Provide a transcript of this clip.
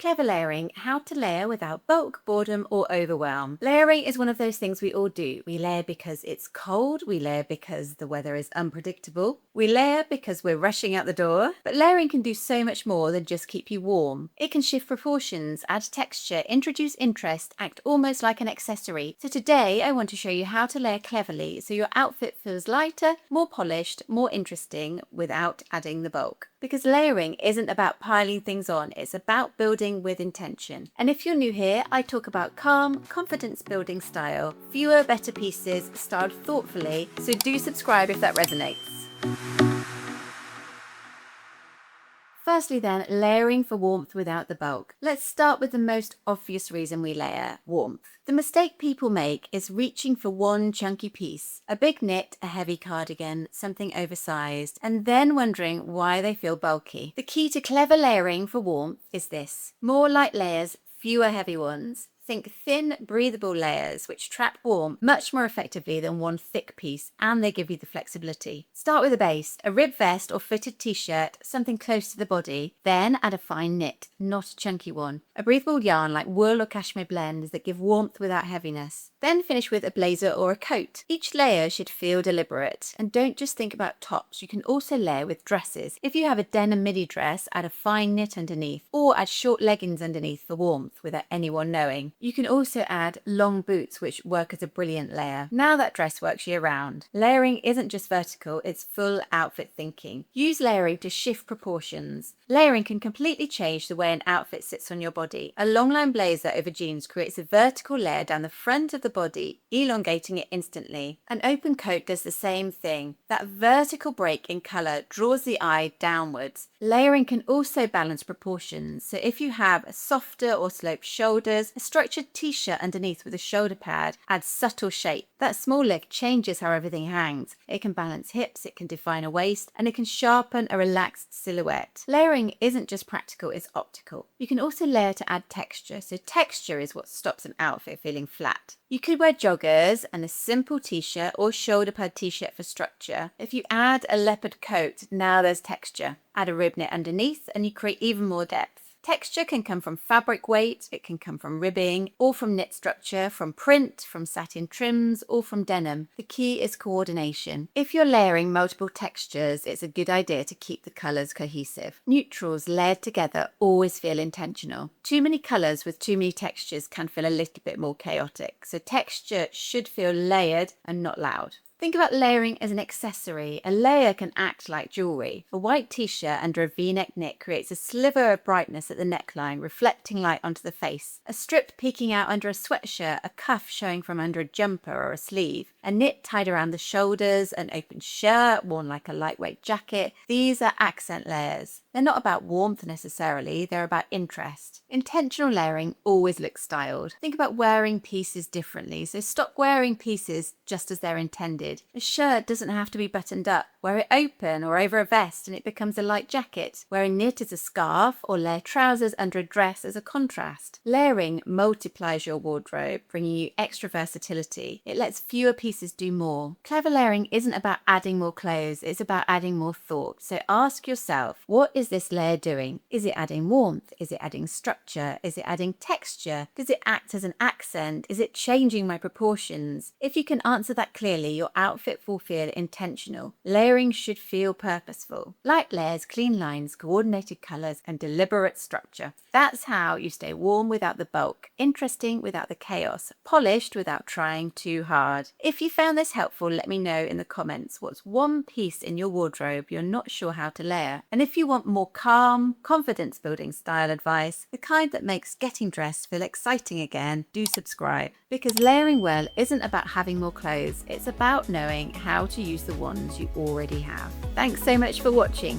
Clever layering, how to layer without bulk, boredom, or overwhelm. Layering is one of those things we all do. We layer because it's cold, we layer because the weather is unpredictable, we layer because we're rushing out the door. But layering can do so much more than just keep you warm. It can shift proportions, add texture, introduce interest, act almost like an accessory. So today I want to show you how to layer cleverly so your outfit feels lighter, more polished, more interesting without adding the bulk. Because layering isn't about piling things on, it's about building with intention. And if you're new here, I talk about calm, confidence building style, fewer, better pieces, styled thoughtfully, so do subscribe if that resonates. Firstly then, layering for warmth without the bulk. Let's start with the most obvious reason we layer, warmth. The mistake people make is reaching for one chunky piece, a big knit, a heavy cardigan, something oversized, and then wondering why they feel bulky. The key to clever layering for warmth is this: more light layers, fewer heavy ones. Think thin, breathable layers which trap warmth much more effectively than one thick piece, and they give you the flexibility. Start with a base, a ribbed vest or fitted t-shirt, something close to the body. Then add a fine knit, not a chunky one. A breathable yarn like wool or cashmere blends that give warmth without heaviness. Then finish with a blazer or a coat. Each layer should feel deliberate, and don't just think about tops. You can also layer with dresses. If you have a denim midi dress, add a fine knit underneath, or add short leggings underneath for warmth without anyone knowing. You can also add long boots, which work as a brilliant layer. Now that dress works year round. Layering isn't just vertical, it's full outfit thinking. Use layering to shift proportions. Layering can completely change the way an outfit sits on your body. A long line blazer over jeans creates a vertical layer down the front of the body, elongating it instantly. An open coat does the same thing. That vertical break in color draws the eye downwards. Layering can also balance proportions. So if you have a softer or sloped shoulders, a structured t-shirt underneath with a shoulder pad adds subtle shape. That small leg changes how everything hangs. It can balance hips, it can define a waist, and it can sharpen a relaxed silhouette. Layering isn't just practical, it's optical. You can also layer to add texture. So texture is what stops an outfit feeling flat. You could wear joggers and a simple t-shirt or shoulder pad t-shirt for structure. If you add a leopard coat, now there's texture. Add a rib knit underneath and you create even more depth. Texture can come from fabric weight, it can come from ribbing, or from knit structure, from print, from satin trims, or from denim. The key is coordination. If you're layering multiple textures, it's a good idea to keep the colours cohesive. Neutrals layered together always feel intentional. Too many colours with too many textures can feel a little bit more chaotic, so texture should feel layered and not loud. Think about layering as an accessory. A layer can act like jewellery. A white t-shirt under a v-neck knit creates a sliver of brightness at the neckline, reflecting light onto the face. A strip peeking out under a sweatshirt, a cuff showing from under a jumper or a sleeve, a knit tied around the shoulders, an open shirt worn like a lightweight jacket. These are accent layers. They're not about warmth necessarily, they're about interest. Intentional layering always looks styled. Think about wearing pieces differently, so stop wearing pieces just as they're intended. A shirt doesn't have to be buttoned up. Wear it open or over a vest and it becomes a light jacket. Wear a knit as a scarf or layer trousers under a dress as a contrast. Layering multiplies your wardrobe, bringing you extra versatility. It lets fewer pieces do more. Clever layering isn't about adding more clothes, it's about adding more thought. So ask yourself, what is this layer doing? Is it adding warmth? Is it adding structure? Is it adding texture? Does it act as an accent? Is it changing my proportions? If you can answer that clearly, your outfit will feel intentional. Layering should feel purposeful. Light layers, clean lines, coordinated colours, and deliberate structure. That's how you stay warm without the bulk, interesting without the chaos, polished without trying too hard. If you found this helpful, let me know in the comments what's one piece in your wardrobe you're not sure how to layer. And if you want more calm, confidence-building style advice, the kind that makes getting dressed feel exciting again, do subscribe. Because layering well isn't about having more clothes, it's about knowing how to use the ones you already have. Thanks so much for watching.